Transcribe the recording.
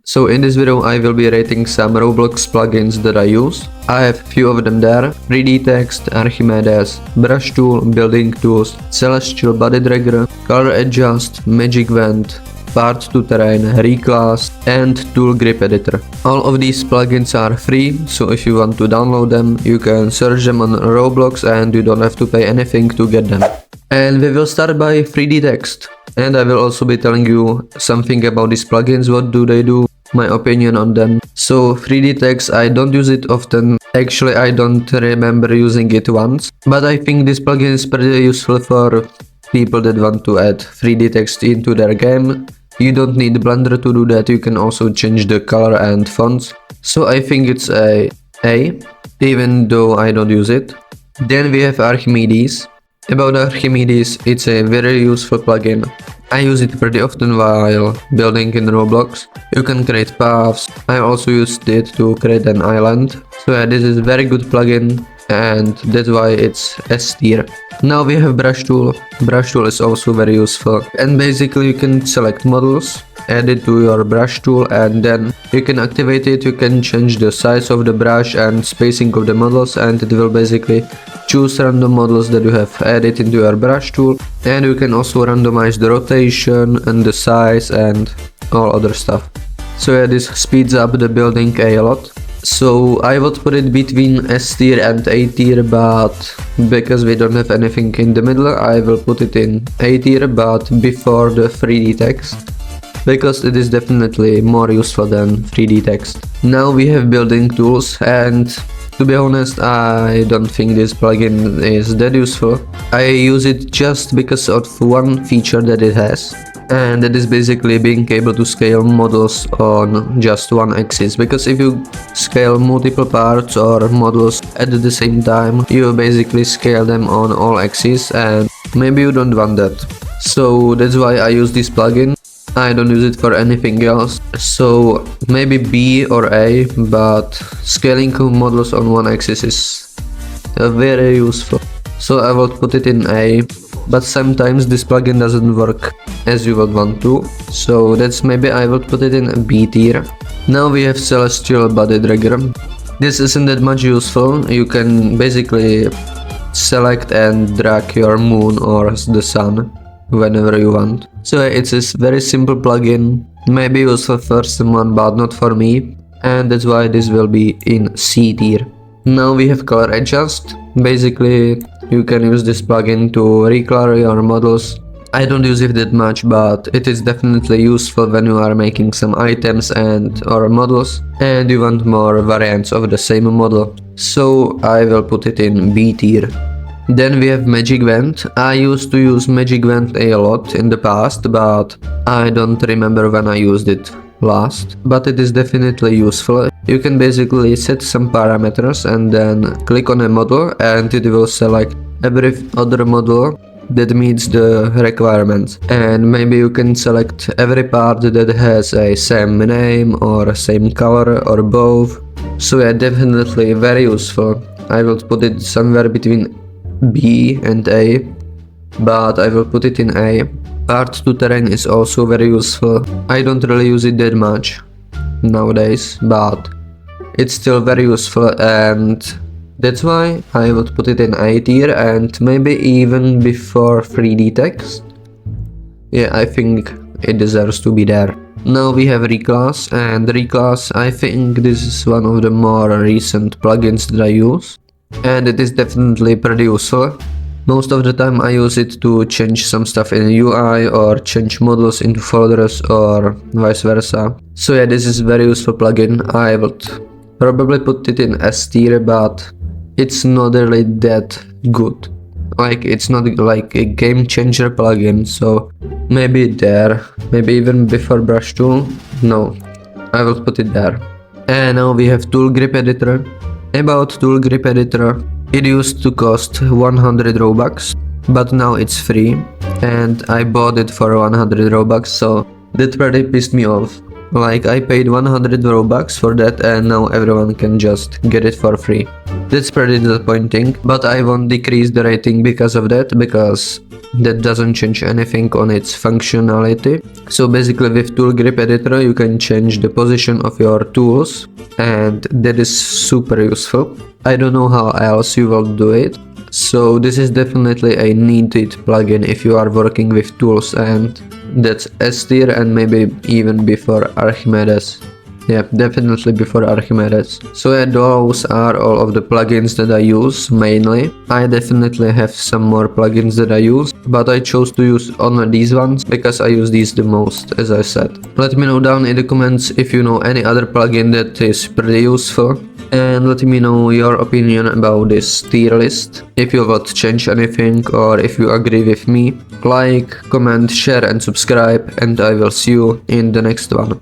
So in this video I will be rating some Roblox plugins that I use. I have few of them there: 3D text, Archimedes, brush tool, building tools, celestial body dragger, color adjust, magic wand, part to terrain, reclass, and tool grip editor. All of these plugins are free, so if you want to download them, you can search them on Roblox and you don't have to pay anything to get them. And we will start by 3D text. And I will also be telling you something about these plugins, what do they do, my opinion on them. So 3D text, I don't use it often. Actually, I don't remember using it once. But I think this plugin is pretty useful for people that want to add 3D text into their game. You don't need Blender to do that, you can also change the color and fonts. So I think it's a A, even though I don't use it. Then we have Archimedes. About Archimedes, it's a very useful plugin. I use it pretty often while building in Roblox. You can create paths. I also used it to create an island. So yeah, this is very good plugin and that's why it's S tier. Now we have brush tool. Brush tool is also very useful, and basically you can select models, add it to your brush tool, and then you can activate it. You can change the size of the brush and spacing of the models, and it will basically choose random models that you have added into your brush tool. And you can also randomize the rotation and the size and all other stuff. So yeah, this speeds up the building a lot. So I would put it between S tier and A tier, but because we don't have anything in the middle, I will put it in A tier, but before the 3D text, because it is definitely more useful than 3D text. Now we have building tools, and to be honest, I don't think this plugin is that useful. I use it just because of one feature that it has, and that is basically being able to scale models on just one axis. Because if you scale multiple parts or models at the same time, you basically scale them on all axes, and maybe you don't want that. So that's why I use this plugin. I don't use it for anything else. So maybe B or A, but scaling models on one axis is very useful. So I will put it in A. But sometimes this plugin doesn't work as you would want to, so that's maybe I will put it in B tier. Now we have celestial body dragger. This isn't that much useful. You can basically select and drag your moon or the sun whenever you want. So it's a very simple plugin, maybe useful for someone but not for me, and that's why this will be in C tier. Now we have color adjust. Basically you can use this plugin to recolor your models. I don't use it that much, but it is definitely useful when you are making some items and or models and you want more variants of the same model. So I will put it in B tier. Then we have magic wand. I used to use magic wand a lot in the past, but I don't remember when I used it last, but it is definitely useful. You can basically set some parameters and then click on a model and it will select every other model that meets the requirements, and maybe you can select every part that has a same name or same color or both. So yeah, definitely very useful. I will put it somewhere between B and A, but I will put it in A. Part to terrain is also very useful. I don't really use it that much nowadays, but it's still very useful, and that's why I would put it in A tier, and maybe even before 3D text. Yeah, I think it deserves to be there. Now we have Reclass, and Reclass, I think this is one of the more recent plugins that I use, and it is definitely pretty useful. Most of the time I use it to change some stuff in UI or change models into folders or vice versa. So yeah, this is very useful plugin. I would probably put it in S tier, but it's not really that good. Like, it's not like a game changer plugin, so maybe there, maybe even before brush tool. No, I will put it there. And now we have tool grip editor. About tool grip editor, it used to cost 100 Robux, but now it's free, and I bought it for 100 Robux, so that pretty pissed me off. Like, I paid 100 Robux for that and now everyone can just get it for free. That's pretty disappointing, but I won't decrease the rating because of that, because that doesn't change anything on its functionality. So basically with tool grip editor you can change the position of your tools, and that is super useful. I don't know how else you will do it. So this is definitely a needed plugin if you are working with tools, and that's S tier and maybe even before Archimedes. Yeah, definitely before Archimedes. So yeah, those are all of the plugins that I use mainly. I definitely have some more plugins that I use, but I chose to use only these ones because I use these the most, as I said. Let me know down in the comments if you know any other plugin that is pretty useful. And let me know your opinion about this tier list, if you would change anything or if you agree with me. Like, comment, share and subscribe, and I will see you in the next one.